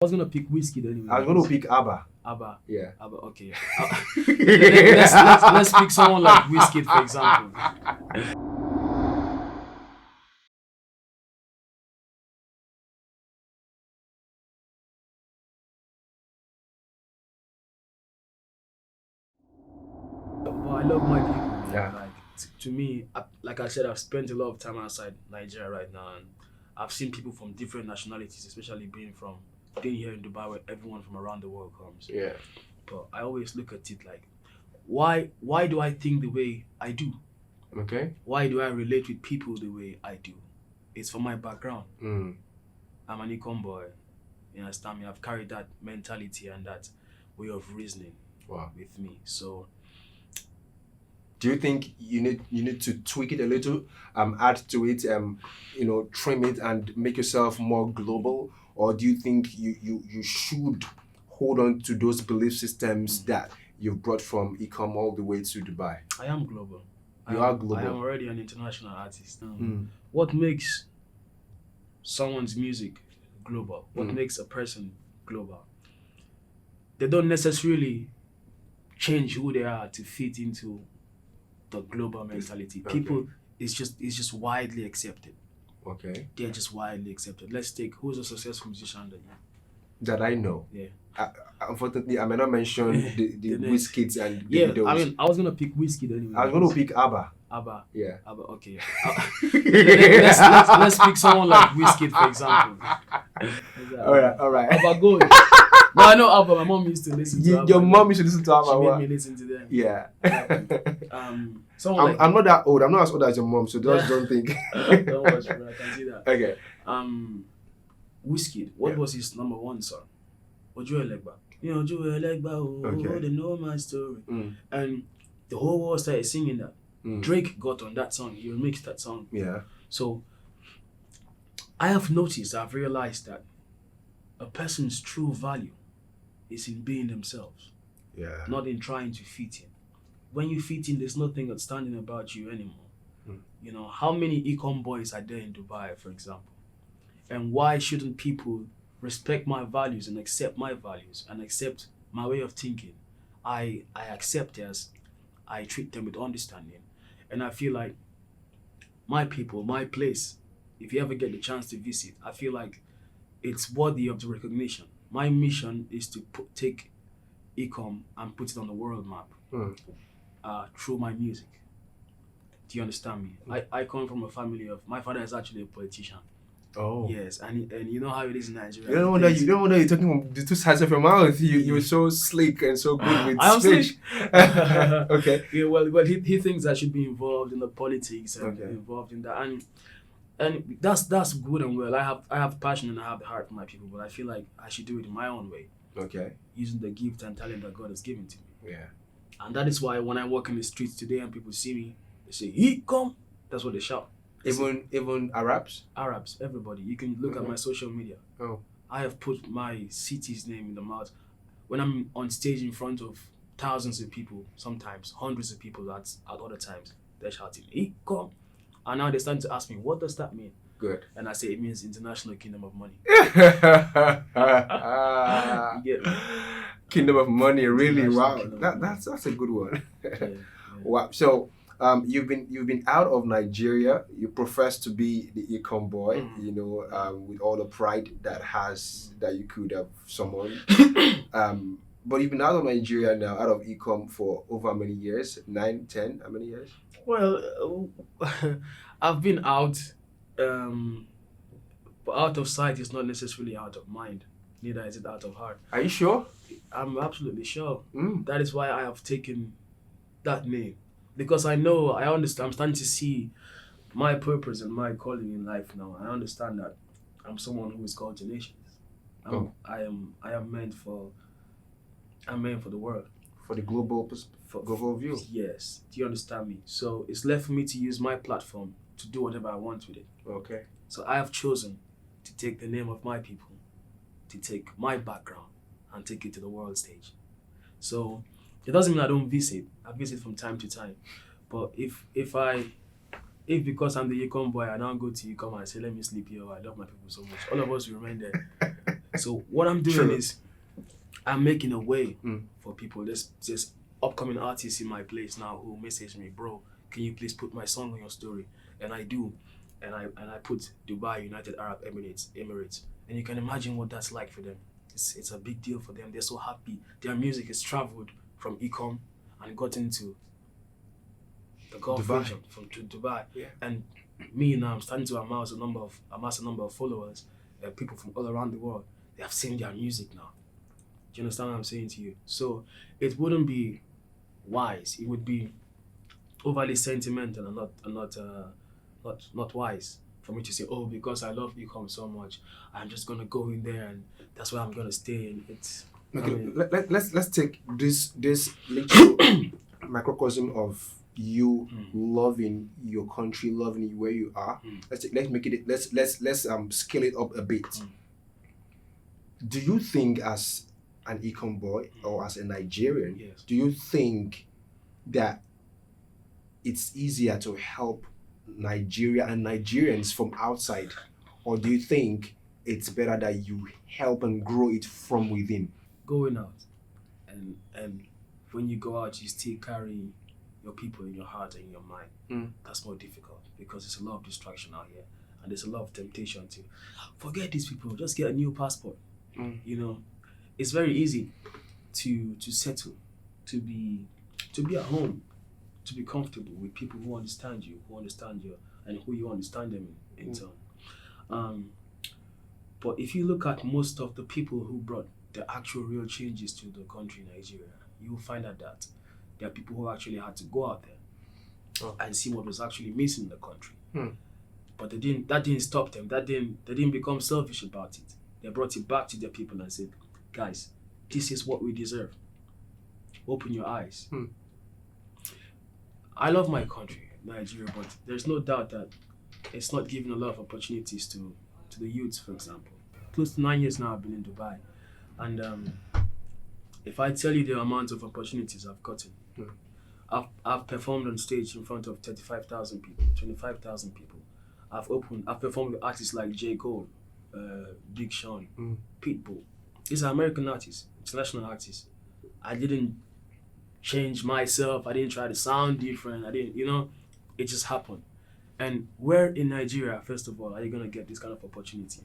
I was gonna pick whiskey anyway. I was going to pick ABBA. Abba. Yeah. Abba. Okay. Let's pick someone like whiskey for example. But I love my people. Man. Yeah. Like to me, like I said, I've spent a lot of time outside Nigeria right now, and I've seen people from different nationalities, especially being here in Dubai, where everyone from around the world comes. Yeah. But I always look at it like, why do I think the way I do? Okay. Why do I relate with people the way I do? It's from my background. Mm. I'm an Ikom Boy. You understand me? I've carried that mentality and that way of reasoning Wow. with me. So Do you think you need to tweak it a little, add to it, trim it and make yourself more global, or do you think you should hold on to those belief systems that you've brought from Ecom all the way to Dubai? I am global. You are global. I am already an international artist. Mm. What makes someone's music global? What Mm. makes a person global? They don't necessarily change who they are to fit into the global mentality. Okay. People, it's just widely accepted. Okay. They're just widely accepted. Let's take who's a successful musician that you. That I know. Yeah. Unfortunately, I may not mention the The names. Wizkids and Yeah, Davidos. I mean, I was gonna pick whiskey anyway. I was going to pick ABBA. Abba. Yeah. Abba. Okay. Let's pick someone like whiskey for example. All right. Abba going. No, I know Abba. My mom used to listen to Abba. Your mom used to listen to ABBA. She What? made me listen to them. Yeah. Someone like I'm not that old. I'm not as old as your mom, so just don't think. don't watch, bro. I can see that. Okay. Whiskey. What Yeah. was his number one song? Ojay. Ojay, oh, Okay. they know my story. Mm. And the whole world started singing that. Mm. Drake got on that song. He remixed that song. Yeah. So I've realized that a person's true value is in being themselves, Yeah. not in trying to fit in. When you fit in, there's nothing outstanding about you anymore. Mm. You know, how many Ikom boys are there in Dubai, for example? And why shouldn't people respect my values and accept my values and accept my way of thinking? I accept as I treat them with understanding. And I feel like my people, my place, if you ever get the chance to visit, I feel like it's worthy of the recognition. My mission is to take Ikom and put it on the world map Mm. through my music. Do you understand me? I come from a family of, my father is actually a politician. Oh. Yes, and you know how it is in Nigeria. You don't know that you're talking from the two sides of your mouth. You're so slick and so good with I am speech. slick. Okay. Yeah, well, he thinks I should be involved in the politics and Okay. involved in that, and that's good and well. I have passion and I have the heart for my people, but I feel like I should do it in my own way, Okay. using the gift and talent that God has given to me. Yeah. And that is why when I walk in the streets today and people see me, they say, "Ikom." That's what they shout. Even Arabs. Arabs, everybody. You can look at my social media. Oh. I have put my city's name in the mouth. When I'm on stage in front of thousands of people, sometimes hundreds of people at other times, they're shouting, "Ikom." And now they're starting to ask me, what does that mean? Good. And I say, it means International Kingdom of Money. Ah, You get me? Kingdom of Money, really? International Wow, Kingdom of that's a good one. Yeah. Wow. So, you've been out of Nigeria. You profess to be the Ikom boy. Mhm. You know, with all the pride that you could have summoned. But you've been out of Nigeria now, out of Ikom for over many years? 9, 10? How many years? Well, I've been out, but out of sight is not necessarily out of mind. Neither is it out of heart. Are you sure? I'm absolutely sure. Mm. That is why I have taken that name. Because I understand, I'm starting to see my purpose and my calling in life now. I understand that I'm someone who is called to nations. Oh. I am meant for the world. For the global global view. Yes. Do you understand me? So it's left for me to use my platform to do whatever I want with it. Okay. So I have chosen to take the name of my people, to take my background and take it to the world stage. So it doesn't mean I don't visit. I visit from time to time. But if because I'm the Ikom boy, I now go to Ikom and say, let me sleep here, I love my people so much, all of us will remain there. So what I'm doing True. is I'm making a way Mm. for people. There's upcoming artists in my place now who message me, bro, can you please put my song on your story? And I do. And I put Dubai, United Arab Emirates. And you can imagine what that's like for them. It's a big deal for them. They're so happy. Their music has traveled from Ikom and got into the Gulf Dubai. region to Dubai. Yeah. And me now, I'm starting to amass a number of followers, people from all around the world. They have seen their music now. Do you understand what I'm saying to you? So it wouldn't be wise. It would be overly sentimental and not wise for me to say, oh, because I love Ecom so much, I'm just gonna go in there and that's where I'm gonna stay. And it's Okay, I mean, let's take this little microcosm of you loving your country, loving where you are. Let's scale it up a bit. Do you think, as an Ikom boy or as a Nigerian, Yes. do you think that it's easier to help Nigeria and Nigerians from outside, or do you think it's better that you help and grow it from within? going out and when you go out, you still carry your people in your heart and in your mind. That's more difficult because there's a lot of distraction out here and there's a lot of temptation to forget these people, just get a new passport. You know, it's very easy to settle, to be at home, to be comfortable with people who understand you, and who you understand them in turn. But if you look at most of the people who brought the actual real changes to the country, Nigeria, you will find out that there are people who actually had to go out there and see what was actually missing in the country. But that didn't stop them. They didn't become selfish about it. They brought it back to their people and said, guys, this is what we deserve. Open your eyes. I love my country, Nigeria, but there's no doubt that it's not giving a lot of opportunities to the youths, for example. Close to 9 years now I've been in Dubai. And if I tell you the amount of opportunities I've gotten, I've performed on stage in front of 35,000 people, 25,000 people. I've performed with artists like J. Cole, Big Sean, Pitbull. These are American artists, international artists. I didn't change myself. I didn't try to sound different. It just happened. And where in Nigeria, first of all, are you gonna get this kind of opportunity?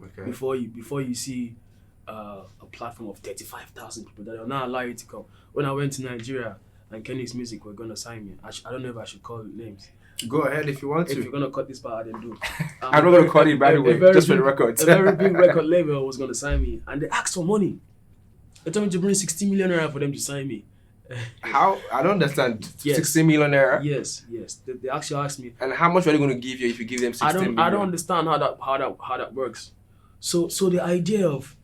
Okay. Before you see a platform of 35,000 people that will not allow you to come. When I went to Nigeria and Kenny's Music were gonna sign me, I don't know if I should call names. Go ahead if you want to. If you're gonna cut this part, then do. I'm not gonna cut it, by the way, just for the record. A very big record label was gonna sign me, and they asked for money. They told me to bring 60 million naira for them to sign me. How? I don't understand. Yes. 60 million naira? Yes. They actually asked me. And how much are they going to give you if you give them 60 million? I don't understand how that works. So the idea of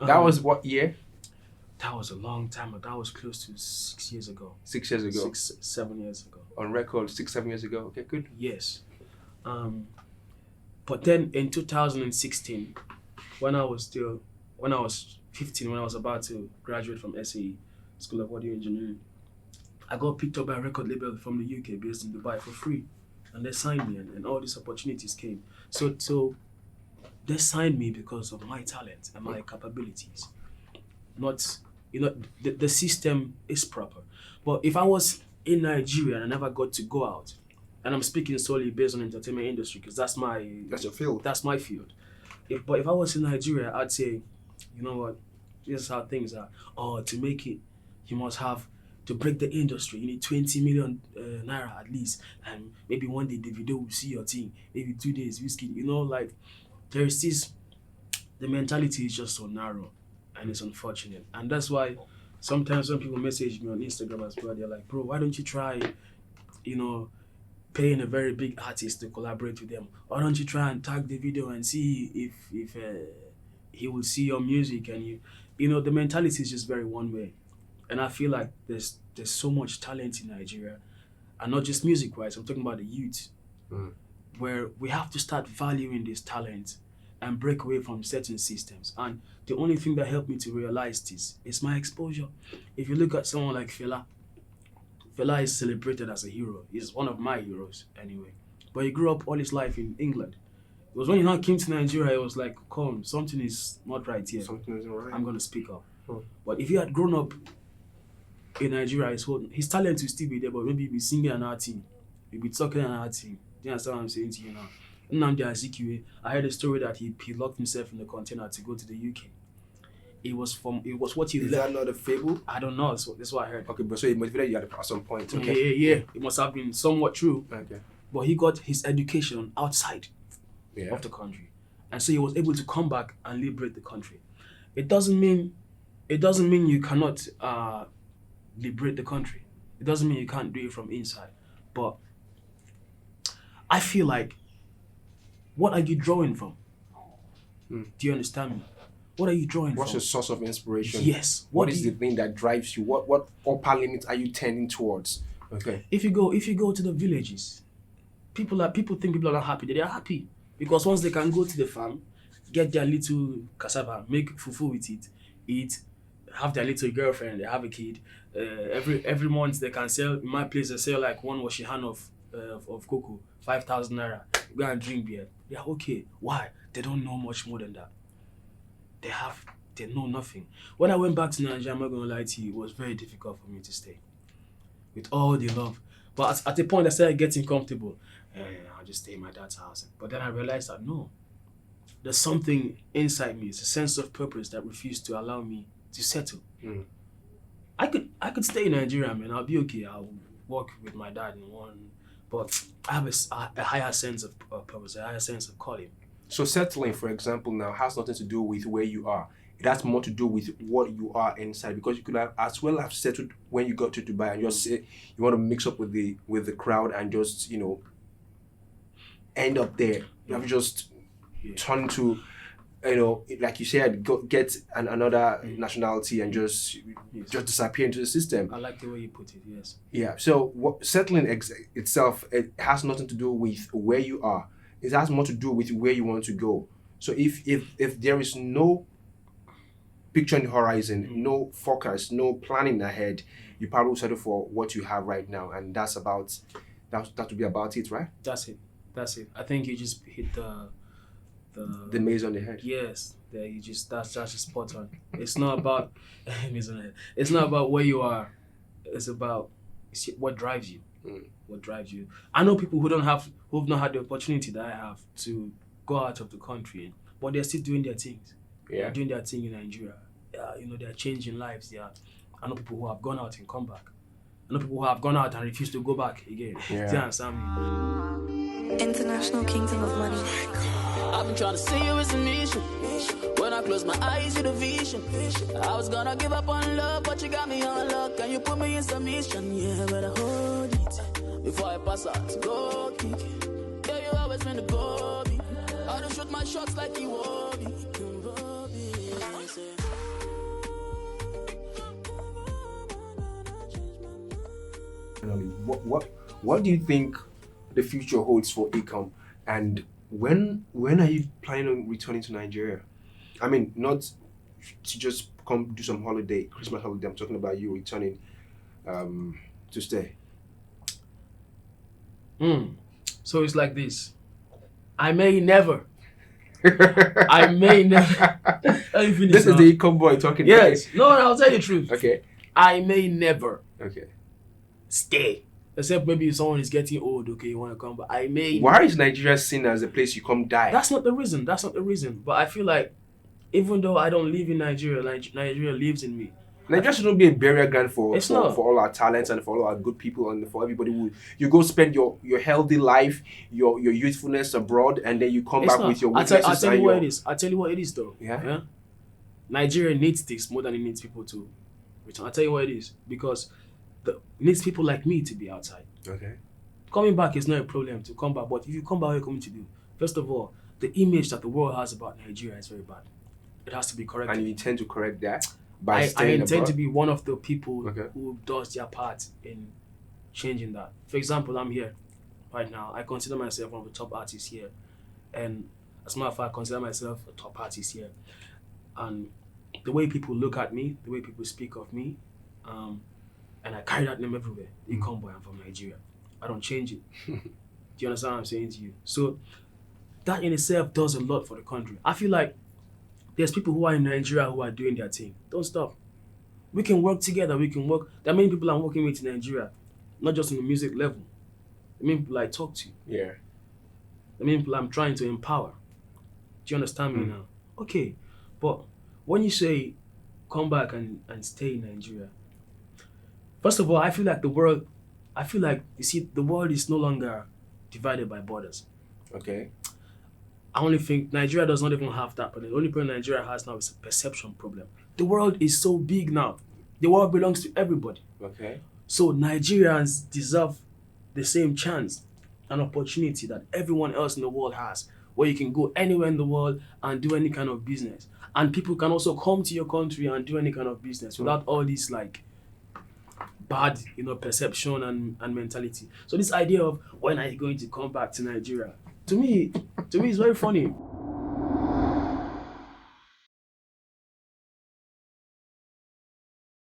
that was what year? That was a long time ago. That was close to 6 years ago. 6 years ago. 7 years ago. On record, 6-7 years ago. Okay, good. Yes. But then in 2016, when I was 15, when I was about to graduate from SAE, School of Audio Engineering, I got picked up by a record label from the UK based in Dubai for free. And they signed me and all these opportunities came. So they signed me because of my talent and my capabilities. Not, the system is proper. But if I was in Nigeria and I never got to go out, and I'm speaking solely based on entertainment industry because that's your field. That's my field. But if I was in Nigeria, I'd say, you know what, this is how things are. Oh, to make it, you must have to break the industry. You need 20 million naira at least, and maybe one day the video will see your thing. Maybe 2 days, whiskey. There's this. The mentality is just so narrow, and it's unfortunate. And that's why sometimes when people message me on Instagram as well, they're like, "Bro, why don't you try, paying a very big artist to collaborate with them? Why don't you try and tag the video and see if he will see your music?" And the mentality is just very one way. And I feel like there's so much talent in Nigeria, and not just music-wise. I'm talking about the youth, where we have to start valuing this talent and break away from certain systems. And the only thing that helped me to realize this is my exposure. If you look at someone like Fela is celebrated as a hero. He's one of my heroes anyway. But he grew up all his life in England. Because when he now came to Nigeria, it was like, come, something is not right here. Something isn't right. I'm gonna speak up. Hmm. But if he had grown up in Nigeria, his talent will still be there, but maybe he'll be singing an artist, he'll be talking an artist. Do you understand what I'm saying to you now? Nnamdi Azikiwe, I heard a story that he locked himself in a container to go to the UK. It was what he Is left. that not a fable? I don't know. So that's what I heard. Okay, but so it motivated you at some point. Okay. Yeah. It must have been somewhat true. Okay. But he got his education outside Yeah. of the country, and so he was able to come back and liberate the country. It doesn't mean you cannot liberate the country. It doesn't mean you can't do it from inside. But I feel like, what are you drawing from? Do you understand me? What are you drawing What's from? your source of inspiration? Yes. What is the thing that drives you? What upper limits are you tending towards? Okay. If you go to the villages, people think people are not happy. They are happy because once they can go to the farm, get their little cassava, make fufu with it, eat, have their little girlfriend, they have a kid. Every month they can sell. In my place, they sell like one washihan of cocoa, 5,000 naira. Go and drink beer. They are okay. Why? They don't know much more than that. They know nothing. When I went back to Nigeria, I'm not gonna lie to you, it was very difficult for me to stay. With all the love. But at a point I started getting comfortable. I'll just stay in my dad's house. But then I realized that no. There's something inside me. It's a sense of purpose that refused to allow me to settle. I could stay in Nigeria, man. I'll be okay. I'll work with my dad in one. But I have a higher sense of purpose, a higher sense of calling. So settling, for example, now has nothing to do with where you are. It has more to do with what you are inside, because you could have as well have settled when you got to Dubai and just say you want to mix up with the crowd and just end up there. You have just turned to like you said, get another nationality and just disappear into the system. I like the way you put it. Yes. Yeah. So settling itself, it has nothing to do with where you are. It has more to do with where you want to go. So if there is no picture on the horizon, no focus, no planning ahead, you probably will settle for what you have right now, and that would be about it, right? That's it. I think you just hit the maze on the head. Yes, that's just spot on. It's not about maze on the head. It's not about where you are. It's about what drives you. What drives you? I know people who've not had the opportunity that I have to go out of the country, but they're still doing their things. Yeah. They're doing their thing in Nigeria. They're changing lives. I know people who have gone out and come back. I know people who have gone out and refuse to go back again. Yeah. Do you understand me? International Kingdom of Money. I've been trying to see you as a mission. When I close my eyes, you the vision. I was gonna give up on love, but you got me on luck and you put me in submission. Yeah, but I hold it before I pass out. Go kick it. Yeah, you always been the go be. I don't shoot my shots like you want me. What do you think the future holds for Ikom, and when are you planning on returning to Nigeria? I mean, not to just come do some holiday, Christmas holiday. I'm talking about you returning to stay. So it's like this. I may never. Let me finish This now. is the Ikom Boy talking. Yes. No, I'll tell you the truth. Okay. I may never Okay. stay. Except maybe if someone is getting old, okay, you want to come, but I may. Why is Nigeria seen as a place you come die? That's not the reason. But I feel like, even though I don't live in Nigeria, Nigeria lives in me. Nigeria shouldn't be a burial ground for It's not. all our talents and for all our good people and for everybody who you go spend your healthy life, your youthfulness abroad, and then you come back with your I'll weaknesses. tell you what it is. I'll tell you what it is, though. Yeah? Nigeria needs this more than it needs people to return. I'll tell you what it is. Because it needs people like me to be outside. Okay. Coming back is not a problem to come back, but if you come back, what are you coming to do? First of all, the image that the world has about Nigeria is very bad. It has to be corrected. And you intend to correct that by I staying intend abroad? to be one of the people Okay. who does their part in changing that. For example, I'm here right now. I consider myself one of the top artists here. And as a matter of fact, I consider myself a top artist here. And the way people look at me, the way people speak of me, and I carry that name everywhere. Ikom Boy, I'm from Nigeria. I don't change it. Do you understand what I'm saying to you? So that in itself does a lot for the country. I feel like there's people who are in Nigeria who are doing their thing. Don't stop. We can work together. We can work. There are many people I'm working with in Nigeria, not just on the music level. The many people I talk to. Yeah. The many people I'm trying to empower. Do you understand me now? Okay, but when you say come back and stay in Nigeria, first of all, I feel like the world is no longer divided by borders. Okay. I only think Nigeria does not even have that problem. The only problem Nigeria has now is a perception problem. The world is so big now. The world belongs to everybody. Okay. So Nigerians deserve the same chance and opportunity that everyone else in the world has, where you can go anywhere in the world and do any kind of business. And people can also come to your country and do any kind of business without all this like bad, perception and mentality. So this idea of when are you going to come back to Nigeria, to me it's very funny.